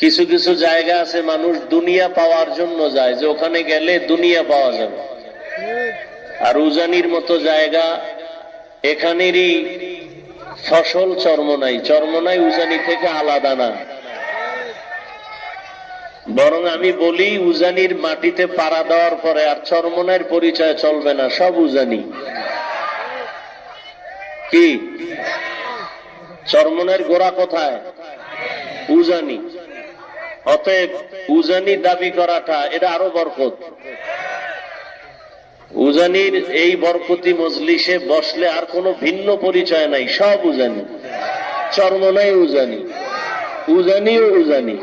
কিছু কিছু জায়গা আছে মানুষ দুনিয়া পাওয়ার জন্য যায়, যে ওখানে গেলে দুনিয়া পাওয়া যাবে। আর উজানির মতো জায়গা, এখানেরই ফসল চরমনাই, চরমনাই উজানি থেকে আলাদা না। বরং আমি বলি, উজানির মাটিতে পাড়া দেওয়ার পরে আর চরমনাইয়ের পরিচয় চলবে না, সব উজানি। কি চরমনাইয়ের গোড়া কোথায়? উজানি। অতএব উজানি দাবি করাটা এটা আরো বরকত। উজানির এই বরকতি মজলিসে বসলে আর কোনো ভিন্ন পরিচয় নাই, সব উজানি। চরমনাই উজানি, উজানিও উজানি।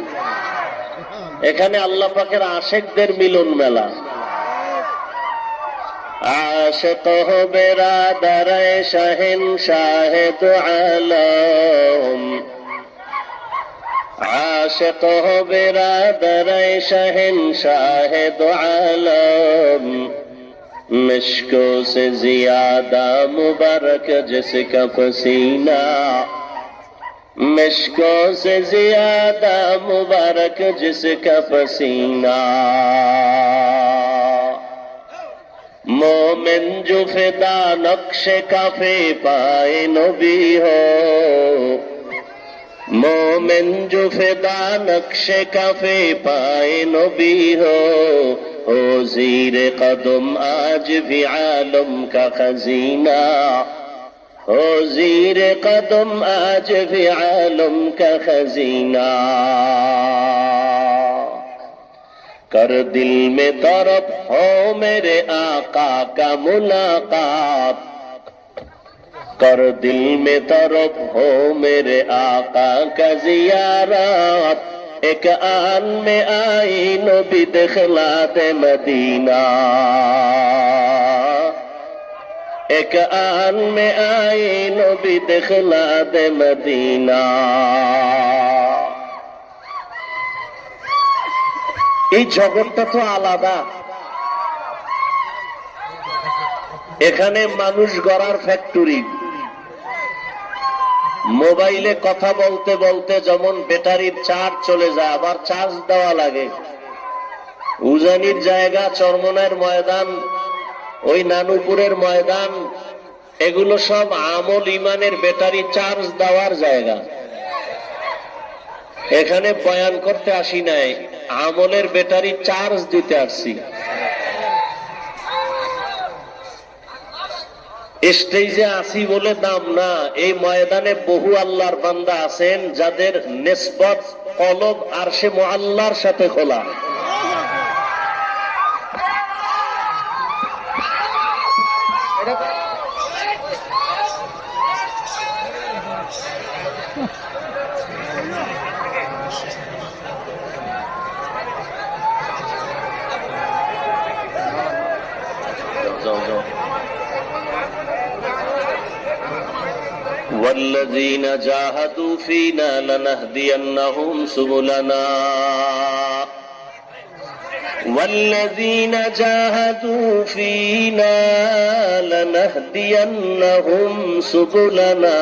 এখানে আল্লাহ পাকের আশেকদের মিলন মেলা। আশেক হো বেরাদারে শাহিন শাহেদ আলম, आशिक हो बिरादर शहंशाह दो आलम, मिश्कों से ज्यादा मुबारक जिसका पसीना, मिश्कों से ज्यादा मुबारक जिसका पसीना। मोमिन जो फिदा नक्शे काफे पाए नबी हो, मोमिन जो फिदा नक्शे काफे पाए नबी हो जीर कदम आज भी आलम का खजीना, हो जीर कदम आज भी आलम का खजीना। कर दिल में तरफ हो मेरे आका का मुलाकात, कर दिल में तरफ हो मेरे आका का जियारत, एक आन में आई नबी दिखलात मदीना, एक आन में आई नबी दिखलात मदीना। এই জগৎটা তো আলাদা। এখানে মানুষ গড়ার ফ্যাক্টরি। মোবাইলে কথা বলতে বলতে যেমন ব্যাটারির চার্জ চলে যায়, আবার চার্জ দেওয়া লাগে। উজানির জায়গা, চরমনাইয়ের ময়দান, ওই নানুপুরের ময়দান, এগুলো সব আমল ইমানের ব্যাটারি চার্জ দেওয়ার জায়গা। এখানে বয়ান করতে আসি নাই, আমলের ব্যাটারি চার্জ দিতে আসছি। স্টেজে আসি বলে দাম না, এই ময়দানে বহু আল্লাহর বান্দা আছেন যাদের নিসবত কলব আরশে মুআল্লার সাথে খোলা। والذين جاهدوا فينا لنهدينهم سبلنا، والذين جاهدوا فينا لنهدينهم سبلنا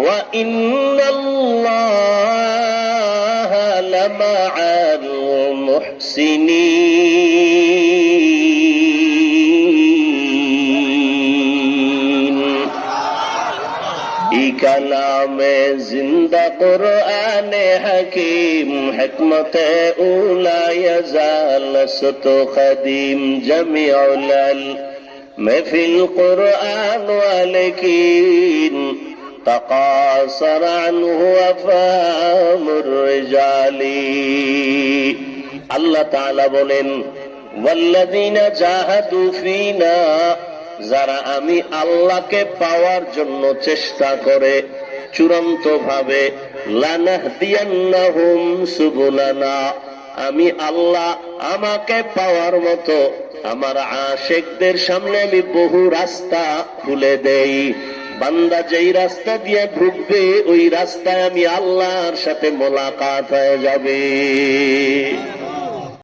وإن الله لمع المحسنين। कलाम जिंदा कुरान हकीम हिकमत उला यजाल सतो खदीम जमीउल महफिल कुरान वालिकीन तकासर अन्हु अफहामुर रिजाली। আল্লাহ তাআলা বলেন, ওয়াল্লাযীনা জাহাদু ফীনা, যারা আমি আল্লাহকে পাওয়ার জন্য চেষ্টা করে চূড়ান্ত ভাবে, লানাহদিয়ান্নাহুম সুবুলানা, আমি আল্লাহ আমাকে পাওয়ার মতো আমার আশিকদের সামনে আমি বহু রাস্তা খুলে দেই। বান্দা যেই রাস্তা দিয়ে ঢুকবে ওই রাস্তায় আমি আল্লাহর সাথে মোলাকাত হয়ে যাবে।